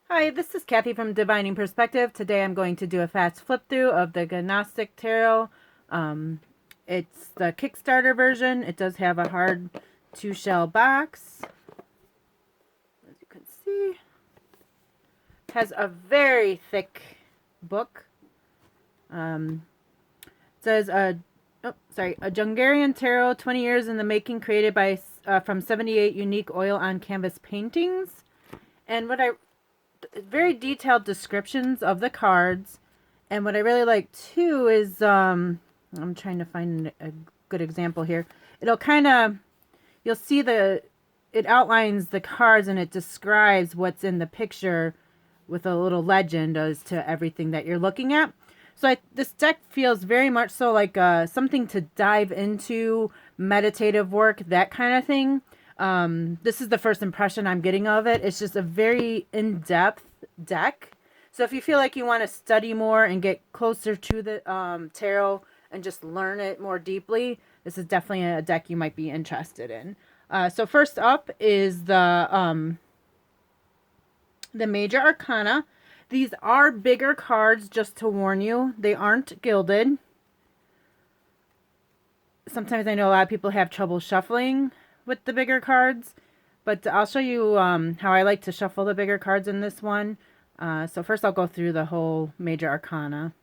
Hi, this is Kathy from Divining Perspective. Today I'm going to do a fast flip through of the Gnostic Tarot. Um, it's the Kickstarter version. It does have a hard 2-shell box. As you can see, it has a very thick book. It says a Jungarian tarot, 20 years in the making, created by from 78 unique oil on canvas paintings. And very detailed descriptions of the cards. And what I really like too is I'm trying to find a good example here. It'll kind of, you'll see it outlines the cards and it describes what's in the picture with a little legend as to everything that you're looking at. So this deck feels very much so like something to dive into, meditative work, that kind of thing. This is the first impression I'm getting of it. It's just a very in-depth deck. So if you feel like you want to study more and get closer to the tarot and just learn it more deeply, this is definitely a deck you might be interested in. So first up is the Major Arcana. These are bigger cards, just to warn you. They aren't gilded. Sometimes I know a lot of people have trouble shuffling with the bigger cards, but I'll show you how I like to shuffle the bigger cards in this one. So first I'll go through the whole Major Arcana.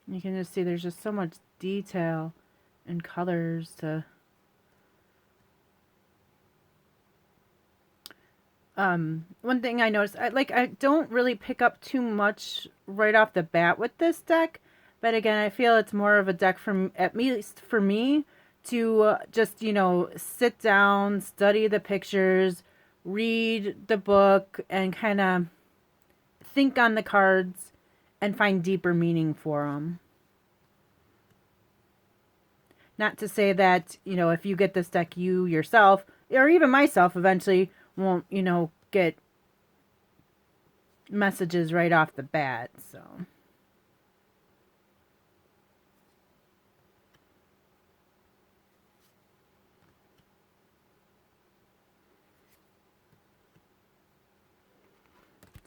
You can just see there's just so much detail and colors to one thing I noticed, I don't really pick up too much right off the bat with this deck, but again, I feel it's more of a deck from, at least for me, to just, sit down, study the pictures, read the book, and kind of think on the cards and find deeper meaning for them. Not to say that, if you get this deck, you yourself, or even myself, eventually won't, get messages right off the bat. So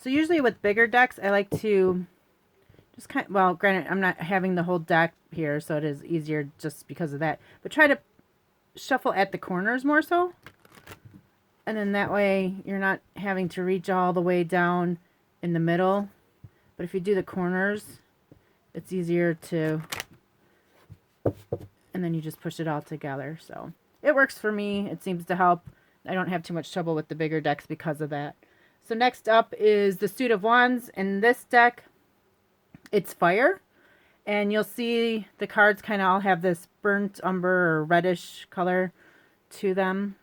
usually with bigger decks, I like to just well, granted, I'm not having the whole deck here, so it is easier just because of that. But try to shuffle at the corners more so. And then that way you're not having to reach all the way down in the middle. But if you do the corners, it's easier to, and then you just push it all together. So it works for me. It seems to help. I don't have too much trouble with the bigger decks because of that. So next up is the Suit of Wands. In this deck, it's fire. And you'll see the cards kind of all have this burnt umber or reddish color to them.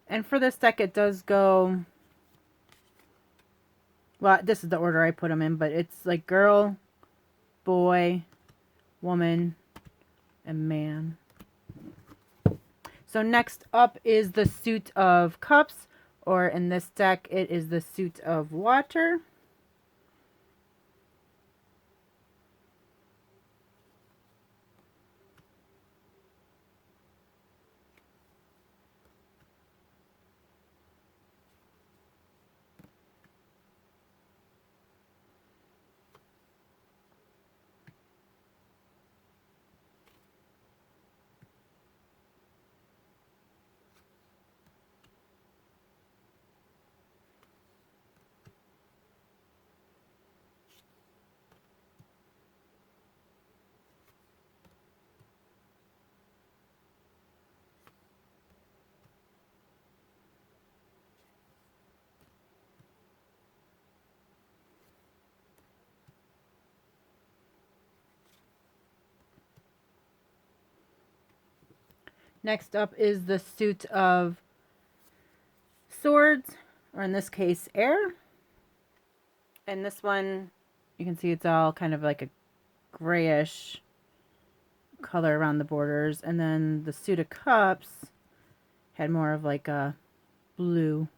And for this deck, it does go, well, this is the order I put them in, but it's like girl, boy, woman, and man. So next up is the Suit of Cups, or in this deck, it is the suit of water. Next up is the suit of swords, or in this case, air. And this one, you can see it's all kind of like a grayish color around the borders. And then the suit of cups had more of like a blue.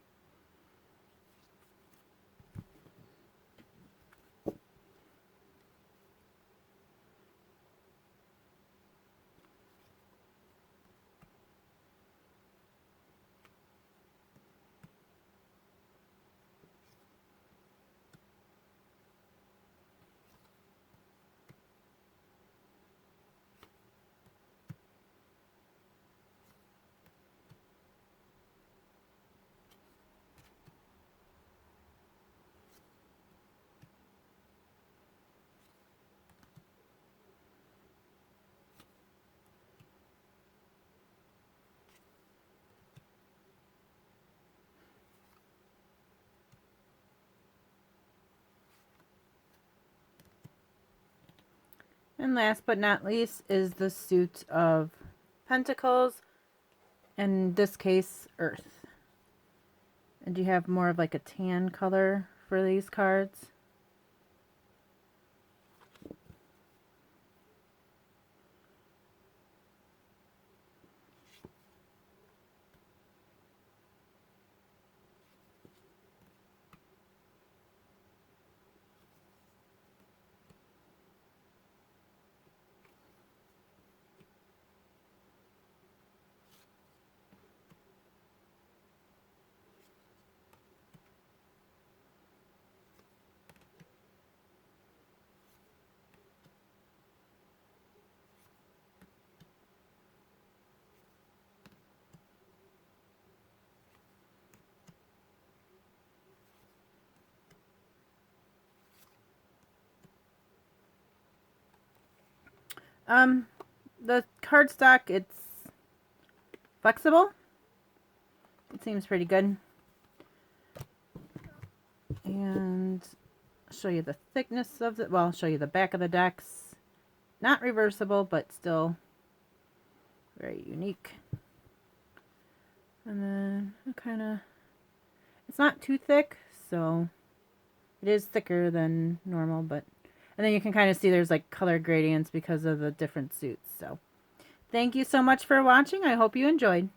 And last but not least is the suit of Pentacles, in this case, Earth. And you have more of like a tan color for these cards. The cardstock, it's flexible. It seems pretty good. And I'll show you the thickness of it. Well, I'll show you the back of the decks. Not reversible, but still very unique. And then it's not too thick, so it is thicker than normal, but, and then you can kind of see there's like color gradients because of the different suits. So thank you so much for watching. I hope you enjoyed.